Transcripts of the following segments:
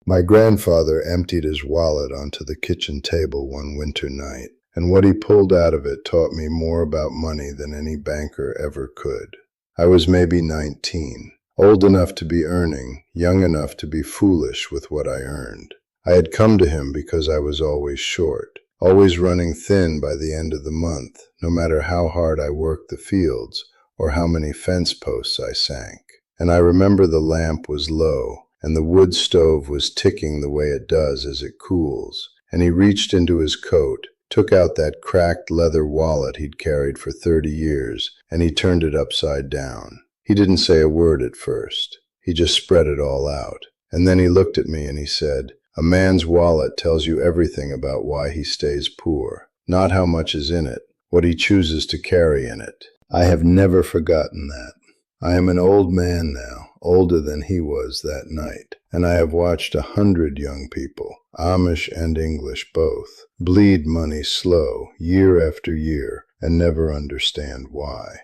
My grandfather emptied his wallet onto the kitchen table one winter night, and what he pulled out of it taught me more about money than any banker ever could. I was maybe 19, old enough to be earning, young enough to be foolish with what I earned. I had come to him because I was always short, always running thin by the end of the month, no matter how hard I worked the fields or how many fence posts I sank. And I remember the lamp was low, and the wood stove was ticking the way it does as it cools, and he reached into his coat, took out that cracked leather wallet he'd carried for 30 years, and he turned it upside down. He didn't say a word at first. He just spread it all out. And then he looked at me and he said, "A man's wallet tells you everything about why he stays poor, not how much is in it, what he chooses to carry in it." I have never forgotten that. I am an old man now, older than he was that night, and I have watched 100 young people, Amish and English both, bleed money slow, year after year, and never understand why.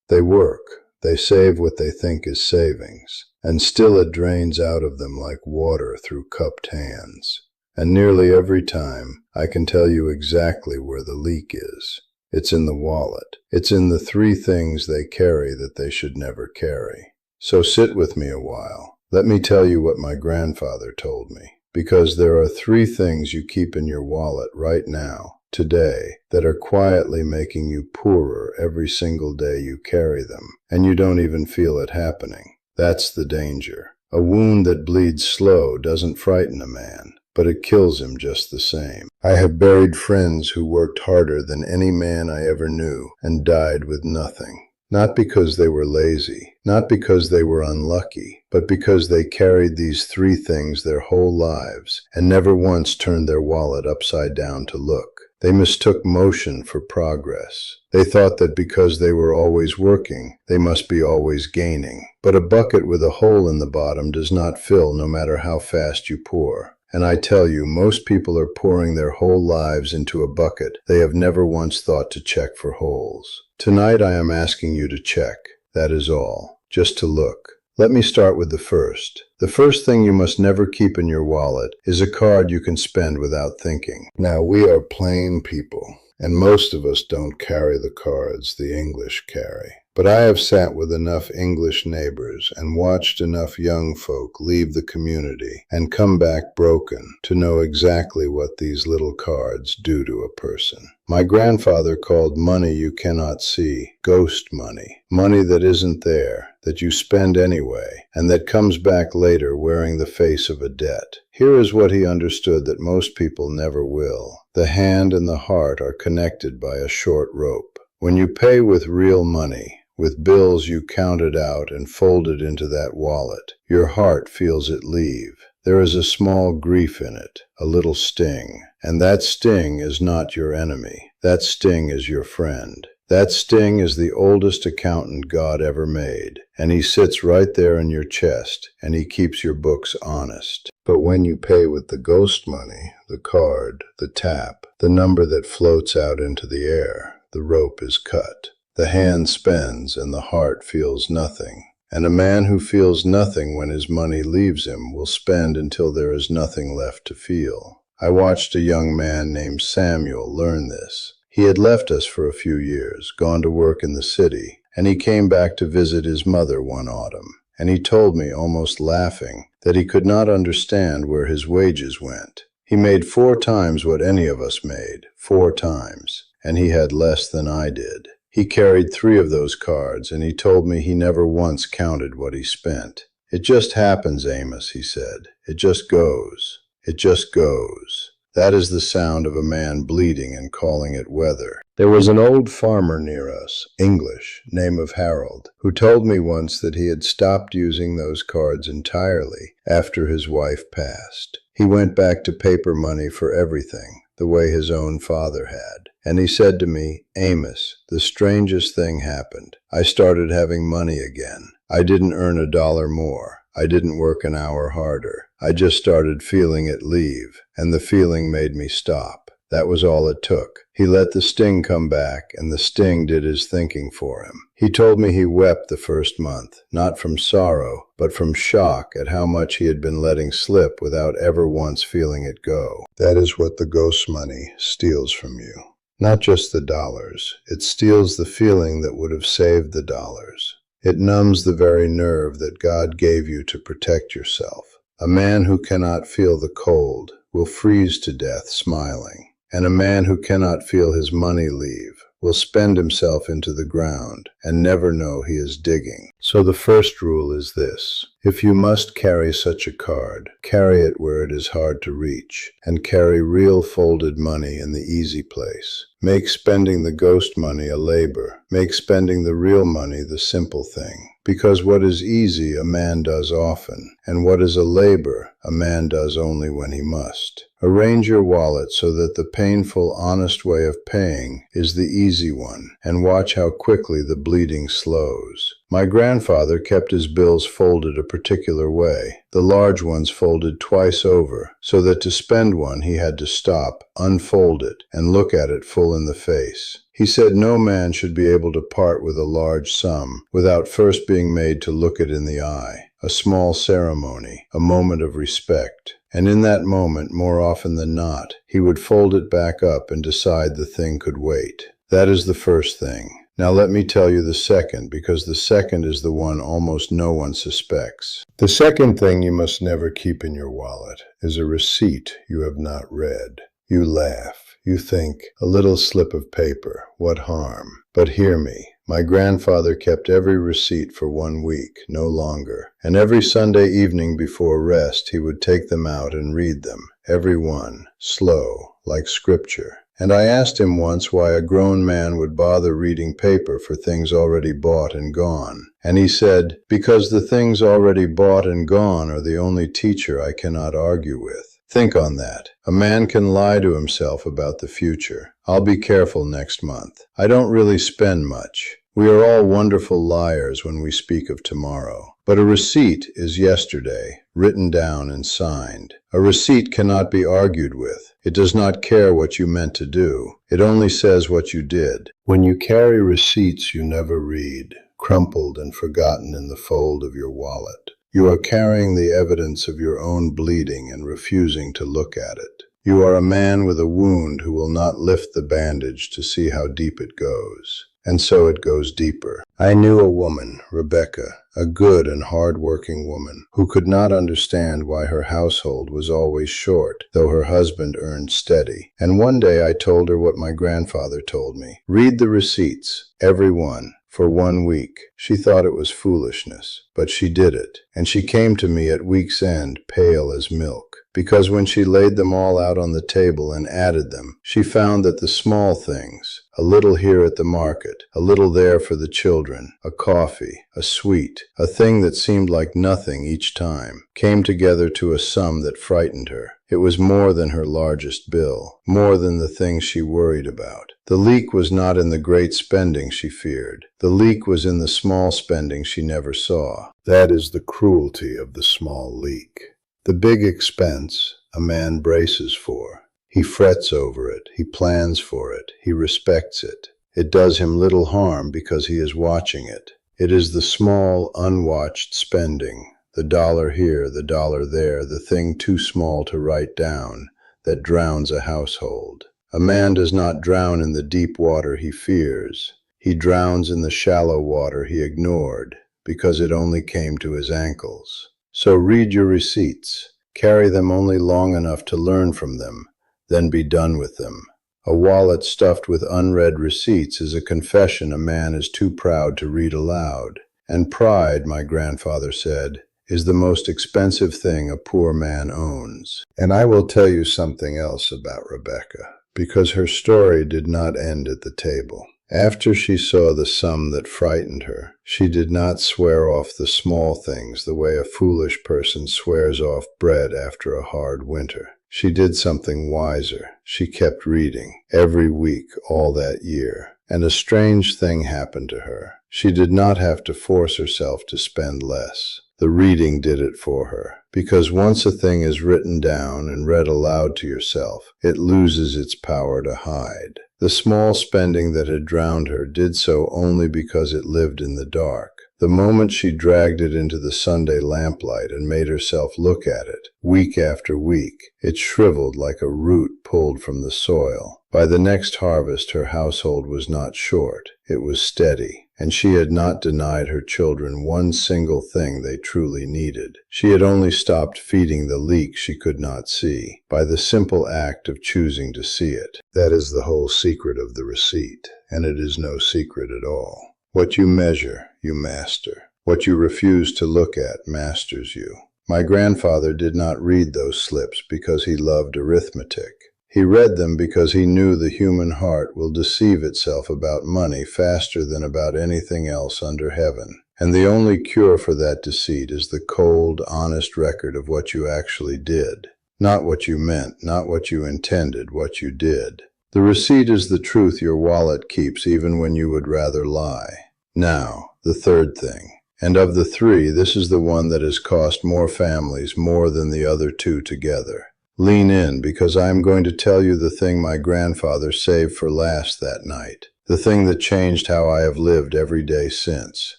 They work, they save what they think is savings, and still it drains out of them like water through cupped hands. And nearly every time, I can tell you exactly where the leak is. It's in the wallet. It's in the 3 things they carry that they should never carry. So sit with me a while. Let me tell you what my grandfather told me. Because there are 3 things you keep in your wallet right now, today, that are quietly making you poorer every single day you carry them, and you don't even feel it happening. That's the danger. A wound that bleeds slow doesn't frighten a man, but it kills him just the same. I have buried friends who worked harder than any man I ever knew and died with nothing. Not because they were lazy, not because they were unlucky, but because they carried these 3 things their whole lives and never once turned their wallet upside down to look. They mistook motion for progress. They thought that because they were always working, they must be always gaining. But a bucket with a hole in the bottom does not fill no matter how fast you pour. And I tell you, most people are pouring their whole lives into a bucket they have never once thought to check for holes. Tonight I am asking you to check. That is all. Just to look. Let me start with the first. The first thing you must never keep in your wallet is a card you can spend without thinking. Now, we are plain people, and most of us don't carry the cards the English carry. But I have sat with enough English neighbors and watched enough young folk leave the community and come back broken to know exactly what these little cards do to a person. My grandfather called money you cannot see ghost money, money that isn't there, that you spend anyway, and that comes back later wearing the face of a debt. Here is what he understood that most people never will. The hand and the heart are connected by a short rope. When you pay with real money, with bills you counted out and folded into that wallet, your heart feels it leave. There is a small grief in it, a little sting, and that sting is not your enemy. That sting is your friend. That sting is the oldest accountant God ever made, and he sits right there in your chest, and he keeps your books honest. But when you pay with the ghost money, the card, the tap, the number that floats out into the air, the rope is cut. The hand spends and the heart feels nothing. And a man who feels nothing when his money leaves him will spend until there is nothing left to feel. I watched a young man named Samuel learn this. He had left us for a few years, gone to work in the city, and he came back to visit his mother one autumn. And he told me, almost laughing, that he could not understand where his wages went. He made 4 times what any of us made, 4 times, and he had less than I did. He carried 3 of those cards, and he told me he never once counted what he spent. "It just happens, Amos," he said. "It just goes. It just goes." That is the sound of a man bleeding and calling it weather. There was an old farmer near us, English, name of Harold, who told me once that he had stopped using those cards entirely after his wife passed. He went back to paper money for everything, the way his own father had. And he said to me, "Amos, the strangest thing happened. I started having money again. I didn't earn $1 more. I didn't work an hour harder. I just started feeling it leave, and the feeling made me stop. That was all it took. He let the sting come back, and the sting did his thinking for him. He told me he wept the first month, not from sorrow, but from shock at how much he had been letting slip without ever once feeling it go. That is what the ghost money steals from you. Not just the dollars. It steals the feeling that would have saved the dollars. It numbs the very nerve that God gave you to protect yourself. A man who cannot feel the cold will freeze to death smiling, and a man who cannot feel his money leave will spend himself into the ground and never know he is digging. So the first rule is this: if you must carry such a card, carry it where it is hard to reach, and carry real folded money in the easy place. Make spending the ghost money a labor. Make spending the real money the simple thing. Because what is easy a man does often, and what is a labor a man does only when he must. Arrange your wallet so that the painful, honest way of paying is the easy one, and watch how quickly the bleeding slows. My grandfather kept his bills folded a particular way, the large ones folded twice over, so that to spend one he had to stop, unfold it, and look at it full in the face. He said no man should be able to part with a large sum without first being made to look it in the eye, a small ceremony, a moment of respect. And in that moment, more often than not, he would fold it back up and decide the thing could wait. That is the first thing. Now let me tell you the second, because the second is the one almost no one suspects. The second thing you must never keep in your wallet is a receipt you have not read. You laugh. You think, a little slip of paper, what harm? But hear me. My grandfather kept every receipt for 1 week, no longer, and every Sunday evening before rest he would take them out and read them, every one, slow, like scripture. And I asked him once why a grown man would bother reading paper for things already bought and gone. And he said, because the things already bought and gone are the only teacher I cannot argue with. Think on that. A man can lie to himself about the future. I'll be careful next month. I don't really spend much. We are all wonderful liars when we speak of tomorrow. But a receipt is yesterday, written down and signed. A receipt cannot be argued with. It does not care what you meant to do. It only says what you did. When you carry receipts you never read, crumpled and forgotten in the fold of your wallet, you are carrying the evidence of your own bleeding and refusing to look at it. You are a man with a wound who will not lift the bandage to see how deep it goes. And so it goes deeper. I knew a woman, Rebecca, a good and hard-working woman, who could not understand why her household was always short, though her husband earned steady. And one day I told her what my grandfather told me. Read the receipts, every one. For 1 week. She thought it was foolishness, but she did it, and she came to me at week's end pale as milk, because when she laid them all out on the table and added them, she found that the small things, a little here at the market, a little there for the children, a coffee, a sweet, a thing that seemed like nothing each time, came together to a sum that frightened her. It was more than her largest bill, more than the things she worried about. The leak was not in the great spending she feared. The leak was in the small spending she never saw. That is the cruelty of the small leak. The big expense a man braces for. He frets over it, he plans for it, he respects it. It does him little harm because he is watching it. It is the small, unwatched spending, the dollar here, the dollar there, the thing too small to write down, that drowns a household. A man does not drown in the deep water he fears. He drowns in the shallow water he ignored, because it only came to his ankles. So read your receipts. Carry them only long enough to learn from them, then be done with them. A wallet stuffed with unread receipts is a confession a man is too proud to read aloud. And pride, my grandfather said, is the most expensive thing a poor man owns. And I will tell you something else about Rebecca, because her story did not end at the table. After she saw the sum that frightened her, she did not swear off the small things the way a foolish person swears off bread after a hard winter. She did something wiser. She kept reading, every week all that year. And a strange thing happened to her. She did not have to force herself to spend less. The reading did it for her, Because once a thing is written down and read aloud to yourself, it loses its power to hide. The small spending that had drowned her did so only because it lived in the dark. The moment she dragged it into the Sunday lamplight and made herself look at it, week after week, it shriveled like a root pulled from the soil. By the next harvest, her household was not short, it was steady, and she had not denied her children one single thing they truly needed. She had only stopped feeding the leak she could not see, by the simple act of choosing to see it. That is the whole secret of the receipt, and it is no secret at all. What you measure, you master. What you refuse to look at masters you. My grandfather did not read those slips because he loved arithmetic. He read them because he knew the human heart will deceive itself about money faster than about anything else under heaven. And the only cure for that deceit is the cold, honest record of what you actually did. Not what you meant, not what you intended, what you did. The receipt is the truth your wallet keeps even when you would rather lie. Now, the third thing. And of the three, this is the one that has cost more families more than the other two together. Lean in, because I am going to tell you the thing my grandfather saved for last that night. The thing that changed how I have lived every day since.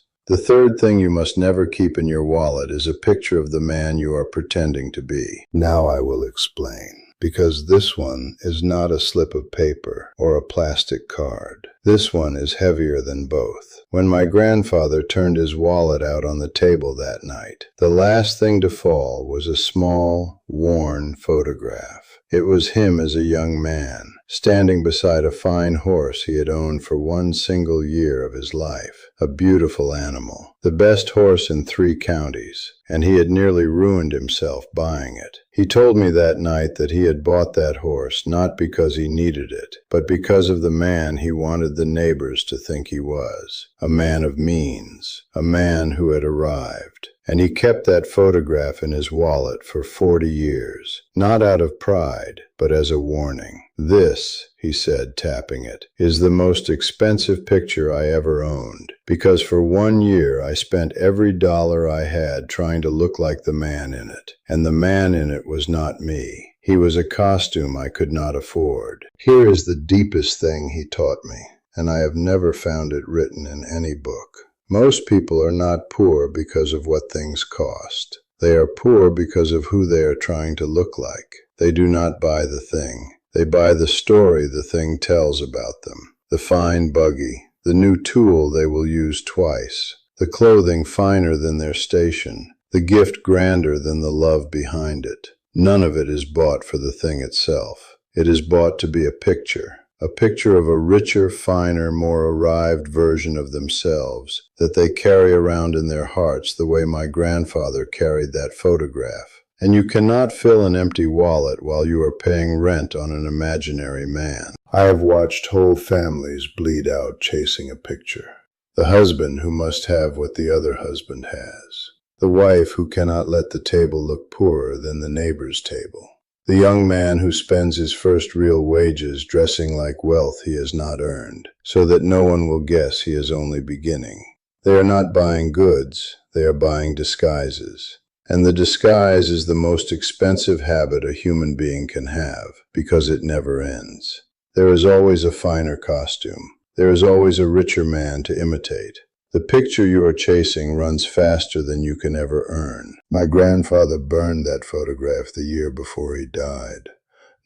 The third thing you must never keep in your wallet is a picture of the man you are pretending to be. Now I will explain. Because this one is not a slip of paper or a plastic card. This one is heavier than both. When my grandfather turned his wallet out on the table that night, the last thing to fall was a small, worn photograph. It was him as a young man, standing beside a fine horse he had owned for one single year of his life. A beautiful animal, the best horse in 3 counties, and he had nearly ruined himself buying it. He told me that night that he had bought that horse not because he needed it, but because of the man he wanted the neighbors to think he was. A man of means, a man who had arrived. And he kept that photograph in his wallet for 40 years, not out of pride, but as a warning. This, he said, tapping it, is the most expensive picture I ever owned, because for 1 year I spent every dollar I had trying to look like the man in it, and the man in it was not me. He was a costume I could not afford. Here is the deepest thing he taught me, and I have never found it written in any book. Most people are not poor because of what things cost. They are poor because of who they are trying to look like. They do not buy the thing. They buy the story the thing tells about them. The fine buggy, the new tool they will use twice, the clothing finer than their station, the gift grander than the love behind it. None of it is bought for the thing itself. It is bought to be a picture of a richer, finer, more arrived version of themselves that they carry around in their hearts the way my grandfather carried that photograph. And you cannot fill an empty wallet while you are paying rent on an imaginary man. I have watched whole families bleed out chasing a picture. The husband who must have what the other husband has. The wife who cannot let the table look poorer than the neighbor's table. The young man who spends his first real wages dressing like wealth he has not earned, so that no one will guess he is only beginning. They are not buying goods, they are buying disguises. And the disguise is the most expensive habit a human being can have, because it never ends. There is always a finer costume. There is always a richer man to imitate. The picture you are chasing runs faster than you can ever earn. My grandfather burned that photograph the year before he died,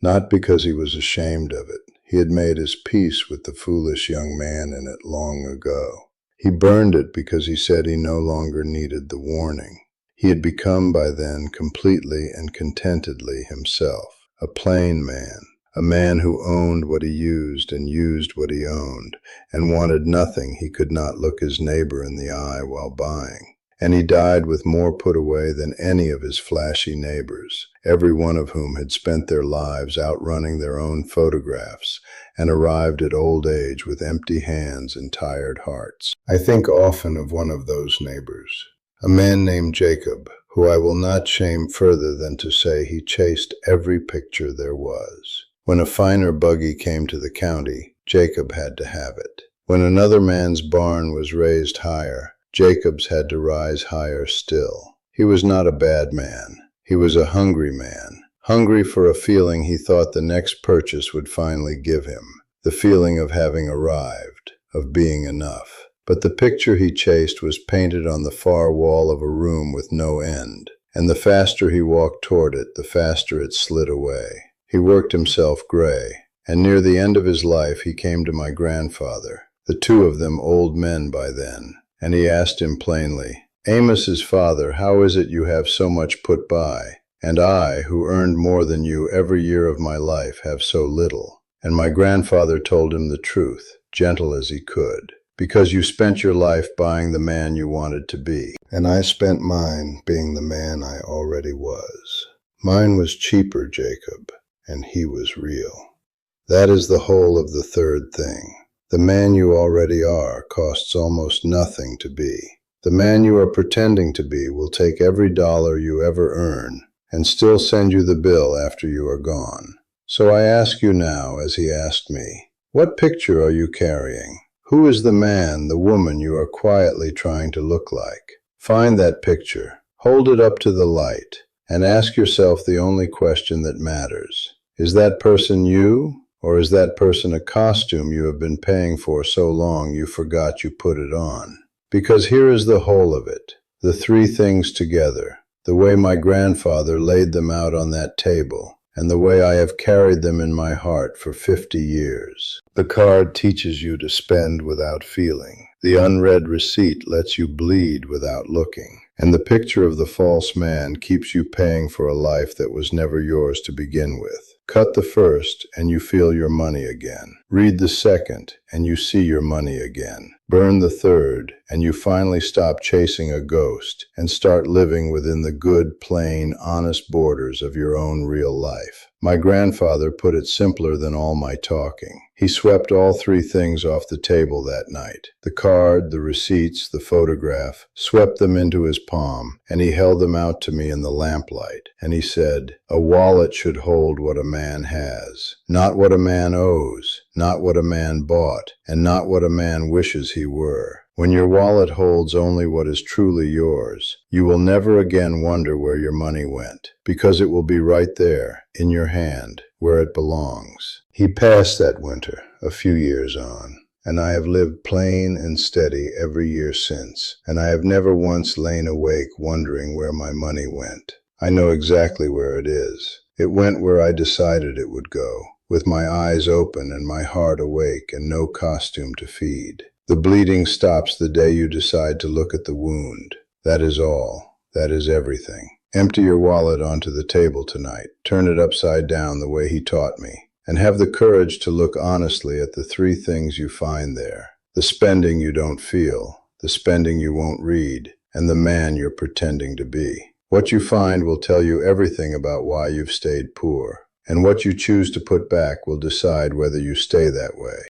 not because he was ashamed of it. He had made his peace with the foolish young man in it long ago. He burned it because he said he no longer needed the warning. He had become by then completely and contentedly himself, a plain man. A man who owned what he used and used what he owned, and wanted nothing he could not look his neighbor in the eye while buying. And he died with more put away than any of his flashy neighbors, every one of whom had spent their lives outrunning their own photographs, and arrived at old age with empty hands and tired hearts. I think often of one of those neighbors, a man named Jacob, who I will not shame further than to say he chased every picture there was. When a finer buggy came to the county, Jacob had to have it. When another man's barn was raised higher, Jacob's had to rise higher still. He was not a bad man. He was a hungry man, hungry for a feeling he thought the next purchase would finally give him, the feeling of having arrived, of being enough. But the picture he chased was painted on the far wall of a room with no end, and the faster he walked toward it, the faster it slid away. He worked himself gray, and near the end of his life he came to my grandfather, the two of them old men by then, and he asked him plainly, "Amos's father, how is it you have so much put by, and I, who earned more than you every year of my life, have so little?" And my grandfather told him the truth, gentle as he could. "Because you spent your life buying the man you wanted to be, and I spent mine being the man I already was. Mine was cheaper, Jacob, and he was real." That is the whole of the third thing. The man you already are costs almost nothing to be. The man you are pretending to be will take every dollar you ever earn and still send you the bill after you are gone. So I ask you now, as he asked me, what picture are you carrying? Who is the man, the woman you are quietly trying to look like? Find that picture, hold it up to the light, and ask yourself the only question that matters. Is that person you, or is that person a costume you have been paying for so long you forgot you put it on? Because here is the whole of it, the three things together, the way my grandfather laid them out on that table, and the way I have carried them in my heart for 50 years. The card teaches you to spend without feeling. The unread receipt lets you bleed without looking. And the picture of the false man keeps you paying for a life that was never yours to begin with. Cut the first, and you feel your money again. Read the second, and you see your money again. Burn the third, and you finally stop chasing a ghost and start living within the good, plain, honest borders of your own real life. My grandfather put it simpler than all my talking. He swept all three things off the table that night. The card, the receipts, the photograph, swept them into his palm, and he held them out to me in the lamplight. And he said, "A wallet should hold what a man has, not what a man owes, not what a man bought, and not what a man wishes he were. When your wallet holds only what is truly yours, you will never again wonder where your money went, because it will be right there, in your hand, where it belongs." He passed that winter, a few years on, and I have lived plain and steady every year since, and I have never once lain awake wondering where my money went. I know exactly where it is. It went where I decided it would go, with my eyes open and my heart awake and no costume to feed. The bleeding stops the day you decide to look at the wound. That is all. That is everything. Empty your wallet onto the table tonight. Turn it upside down the way he taught me. And have the courage to look honestly at the three things you find there. The spending you don't feel, the spending you won't read, and the man you're pretending to be. What you find will tell you everything about why you've stayed poor. And what you choose to put back will decide whether you stay that way.